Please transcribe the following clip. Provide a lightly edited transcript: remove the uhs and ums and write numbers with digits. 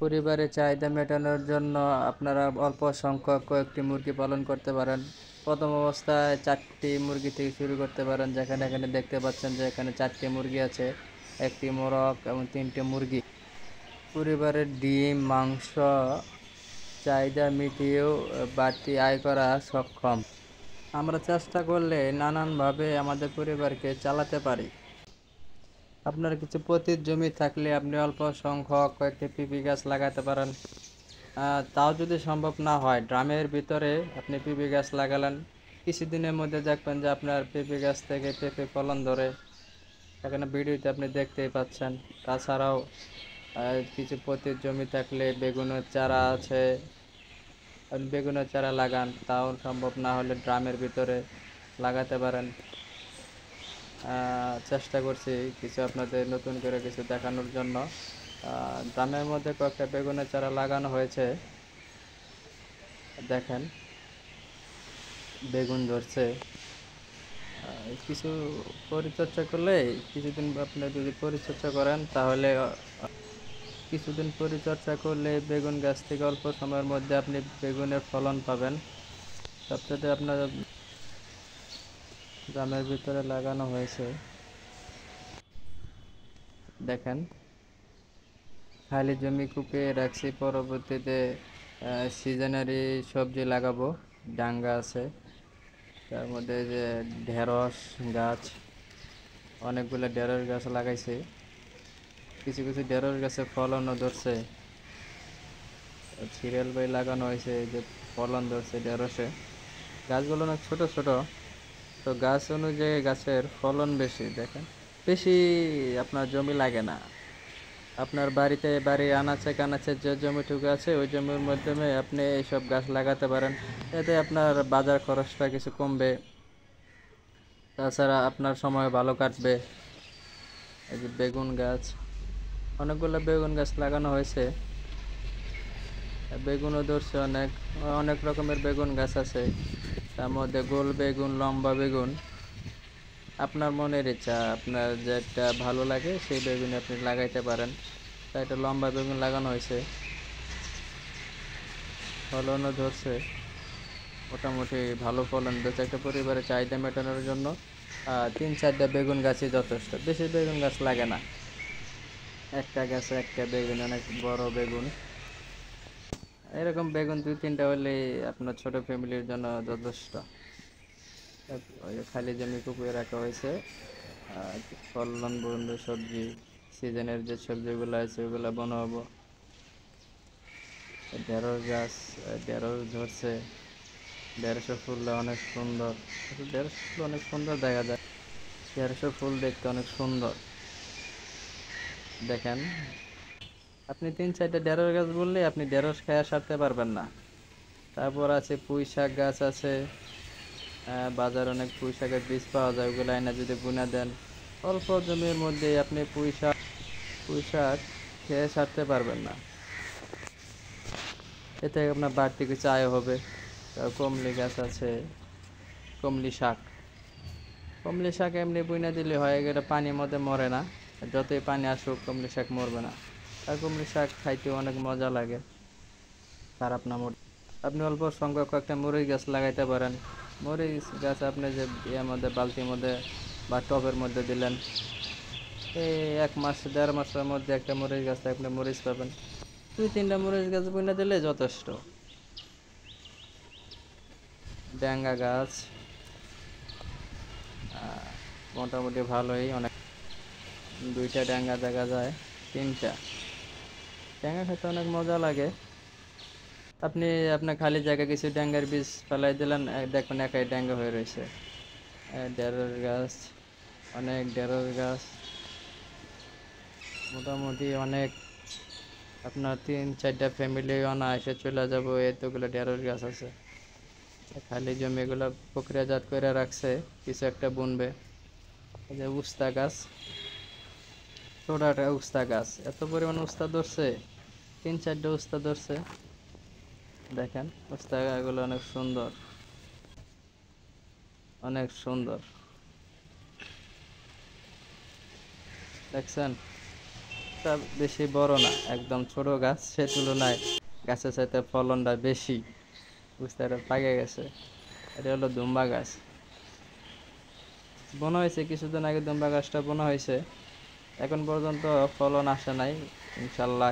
পরিবারের চাহিদা মেটানোর জন্য আপনারা অল্প সংখ্যক কয়েকটি মুরগি পালন করতে পারেন। প্রথম অবস্থায় ৪টি মুরগি থেকে শুরু করতে পারেন। যেখানে এখানে দেখতে পাচ্ছেন যে এখানে ৪টি মুরগি আছে, ১টি মোরগ এবং ৩টে মুরগি। পরিবারের ডিম, মাংস চাহিদা মিটিয়েও বাড়তি আয় করা সক্ষম। আমরা চেষ্টা করলে নানানভাবে আমাদের পরিবারকে চালাতে পারি। আপনার কিছু পতিত জমি থাকলে আপনি অল্প সংখ্যক কয়েকটি পিপি গাছ লাগাতে পারেন। তাও যদি সম্ভব না হয়, ড্রামের ভিতরে আপনি পেঁপে গাছ লাগালেন, কিছুদিনের মধ্যে দেখবেন যে আপনার পেঁপে গাছ থেকে পেঁপে ফলন ধরে। এখানে ভিডিওতে আপনি দেখতেই পাচ্ছেন। তাছাড়াও কিছু পতিত জমি থাকলে বেগুনের চারা আছে, আপনি বেগুনের চারা লাগান। তাও সম্ভব না হলে ড্রামের ভিতরে লাগাতে পারেন। চেষ্টা করছি কিছু আপনাদের নতুন করে কিছু দেখানোর জন্য। ড্রামের মধ্যে কয়েকটা বেগুনের চারা লাগানো হয়েছে, দেখেন বেগুন ধরছে। কিছু পরিচর্যা করলে, কিছুদিন আপনি যদি পরিচর্যা করেন তাহলে কিছুদিন পরিচর্যা করলে বেগুন গাছ থেকে অল্প সময়ের মধ্যে আপনি বেগুনের ফলন পাবেন। সবচেয়ে আপনার গ্রামের ভিতরে লাগানো হয়েছে, দেখেন খালি জমি কুপিয়ে রাখছি, পরবর্তীতে সিজনারি সবজি লাগাবো। ডাঙ্গা আছে, তার মধ্যে যে ঢেঁড়স গাছ, অনেকগুলো ঢেঁড়স গাছ লাগাইছে। কিছু কিছু ঢেঁড়স গাছে ফলনও ধরছে, সিরিয়াল বাই লাগানো হয়েছে, যে ফলন ধরছে ঢেঁড়সে। গাছগুলো অনেক ছোট ছোট, তো গাছ অনুযায়ী গাছের ফলন বেশি। দেখেন বেশি আপনার জমি লাগে না। আপনার বাড়িতে বাড়ির আনাচে কানাচে যে জমিটুকু আছে ওই জমির মাধ্যমে আপনি এইসব গাছ লাগাতে পারেন। এতে আপনার বাজার খরচটা কিছু কমবে, তাছাড়া আপনার সময় ভালো কাটবে। এই যে বেগুন গাছ, অনেকগুলো বেগুন গাছ লাগানো হয়েছে, বেগুনও ধরছে অনেক। অনেক রকমের বেগুন গাছ আছে, তার মধ্যে গোল বেগুন, লম্বা বেগুন, আপনার মনের ইচ্ছা। আপনার যেটা ভালো লাগে সেই বেগুন আপনি লাগাইতে পারেন। তাই এটা লম্বা বেগুন লাগানো হয়েছে, ফলনও ধরছে, মোটামুটি ভালো ফলন ধরছে। একটা পরিবারের চাহিদা মেটানোর জন্য ৩-৪টা বেগুন গাছই যথেষ্ট, বেশি বেগুন গাছ লাগে না। একটা গাছে একটা বেগুন, অনেক বড় বেগুন। এরকম বেগুন ২-৩টা হলেই আপনার ছোট ফ্যামিলির জন্য যথেষ্ট। ওই খালি জমি কুপিয়ে রাখা হয়েছে। ফলন বন্ধু সবজি, সিজনের যে সবজিগুলো আছে ওগুলো বানাবো। ঢেঁড়স গাছ, ঢেঁড়স ধরছে, ঢেঁড়সের ফুলটা অনেক সুন্দর। ঢেঁড়স ফুল অনেক সুন্দর দেখা যায়, ঢেঁড়সের ফুল দেখতে অনেক সুন্দর। দেখেন আপনি ৩-৪টা ঢেঁড়স গাছ বললে আপনি ঢেঁড়স খেয়ে সারতে পারবেন না। তারপর আছে পুঁই শাক গাছ আছে, বাজার অনেক পুঁই শাকের বীজ পাওয়া যায়, ওগুলো এনে যদি বুনে দেন, অল্প জমির মধ্যে আপনি পুঁই শাক খেয়ে সারতে পারবেন না। এতে আপনার বাড়তি কিছু আয় হবে। কমলি গাছ আছে, কমলি শাক, কমলি শাক এমনি বুনে দিলে হয়, এটা পানির মধ্যে মরে না, যতই পানি আসুক কমলি শাক মরবে না। আর কমলি শাক খাইতে অনেক মজা লাগে, খারাপ না মোট। আপনি অল্প সংখ্যক কয়েকটা মরিচ গাছ লাগাইতে পারেন। মরিচ গাছ আপনি যে ইয়ের মধ্যে, বালতির মধ্যে বা টবের মধ্যে দিলেন, এই ১ মাস ১.৫ মাসের মধ্যে একটা মরিচ গাছ আপনি মরিচ পাবেন। ২-৩টা মরিচ গাছ বুনে দিলে যথেষ্ট। ড্যাঙ্গা গাছ মোটামুটি ভালোই, অনেক ২টা ড্যাঙ্গা দেখা যায়, ৩টা। ড্যাঙ্গা খেতে অনেক মজা লাগে। আপনি আপনার খালি জায়গায় কিছু ড্যাঙ্গার বীজ ফেলাই দিলেন, দেখবেন একাই ড্যাঙ্গা হয়ে রয়েছে। ঢেঁড়স গাছ, অনেক ঢেঁড়স গাছ, মোটামুটি অনেক। আপনার ৩-৪টা ফ্যামিলি অনায়াসে চলে যাবো, এতগুলো ঢেঁড়স গাছ আছে। খালি জমি এগুলো প্রক্রিয়াজাত করে রাখছে, কিছু একটা বুনবে। এই যে উস্তা গাছ, ছোটাটা উস্তা গাছ, এত পরিমাণ উস্তা ধরছে, ৩-৪টা উস্তা ধরছে। দেখেন উস্তা গাছগুলো অনেক সুন্দর, অনেক সুন্দর, দেখছেন। গাছটা বেশি বড় না, একদম ছোট গাছ, সে তুলনায় গাছের সাথে ফলনটা বেশি। বুঝতে পারে পাকে গেছে। এটা হলো দুম্বা গাছ। বোনা হয়েছে কিছুদিন আগে, দুম্বা গাছটা বোনা হয়েছে, এখন পর্যন্ত ফলন আসে নাই। ইনশাল্লাহ